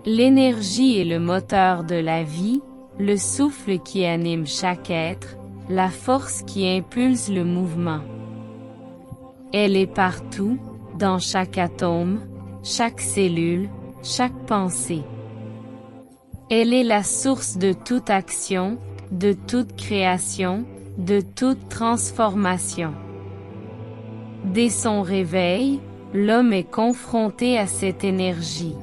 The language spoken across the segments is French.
L'énergie est le moteur de la vie, le souffle qui anime chaque être, la force qui impulse le mouvement. Elle est partout, dans chaque atome, chaque cellule, chaque pensée. Elle est la source de toute action, de toute création, de toute transformation. Dès son réveil, l'homme est confronté à cette énergie.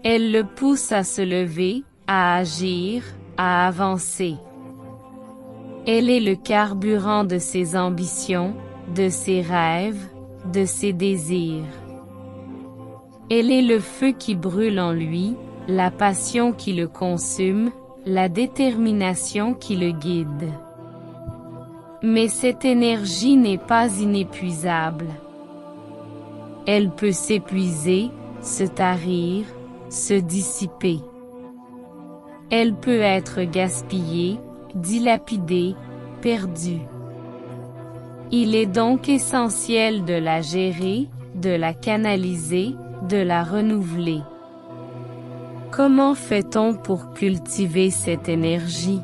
Elle le pousse à se lever, à agir, à avancer. Elle est le carburant de ses ambitions, de ses rêves, de ses désirs. Elle est le feu qui brûle en lui, la passion qui le consume, la détermination qui le guide. Mais cette énergie n'est pas inépuisable. Elle peut s'épuiser, se tarir, se dissiper. Elle peut être gaspillée, dilapidée, perdue. Il est donc essentiel de la gérer, de la canaliser, de la renouveler. Comment fait-on pour cultiver cette énergie?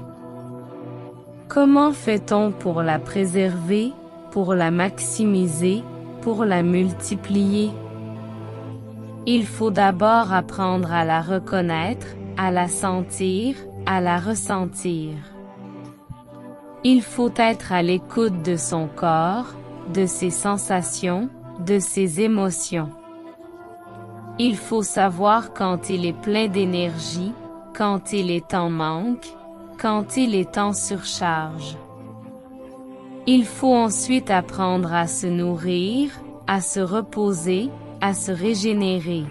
Comment fait-on pour la préserver, pour la maximiser, pour la multiplier? Il faut d'abord apprendre à la reconnaître, à la sentir, à la ressentir. Il faut être à l'écoute de son corps, de ses sensations, de ses émotions. Il faut savoir quand il est plein d'énergie, quand il est en manque, quand il est en surcharge. Il faut ensuite apprendre à se nourrir, à se reposer, à se régénérer.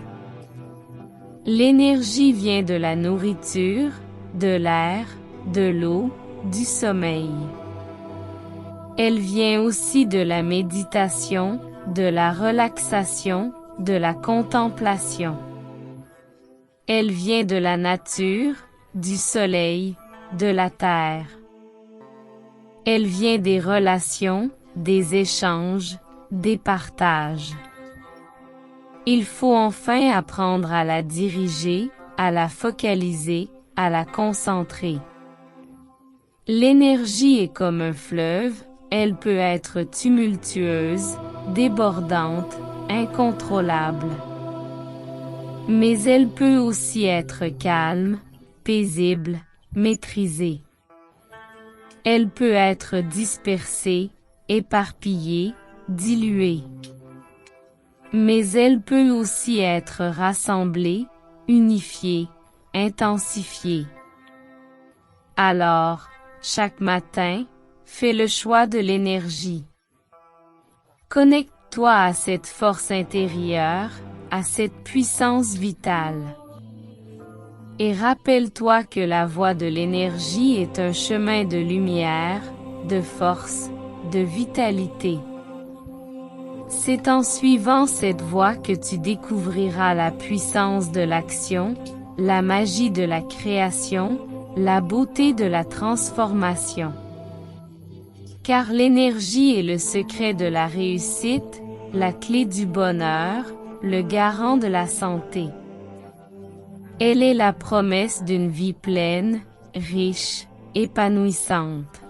L'énergie vient de la nourriture, de l'air, de l'eau, du sommeil. Elle vient aussi de la méditation, de la relaxation, de la contemplation. Elle vient de la nature, du soleil, de la terre. Elle vient des relations, des échanges, des partages. Il faut enfin apprendre à la diriger, à la focaliser, à la concentrer. L'énergie est comme un fleuve, elle peut être tumultueuse, débordante, incontrôlable. Mais elle peut aussi être calme, paisible, maîtrisée. Elle peut être dispersée, éparpillée, diluée. Mais elle peut aussi être rassemblée, unifiée, intensifiée. Alors, chaque matin, fais le choix de l'énergie. Connecte-toi à cette force intérieure, à cette puissance vitale. Et rappelle-toi que la voie de l'énergie est un chemin de lumière, de force, de vitalité. C'est en suivant cette voie que tu découvriras la puissance de l'action, la magie de la création, la beauté de la transformation. Car l'énergie est le secret de la réussite, la clé du bonheur, le garant de la santé. Elle est la promesse d'une vie pleine, riche, épanouissante.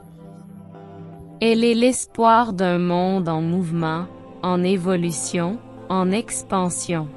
Elle est l'espoir d'un monde en mouvement, en évolution, en expansion.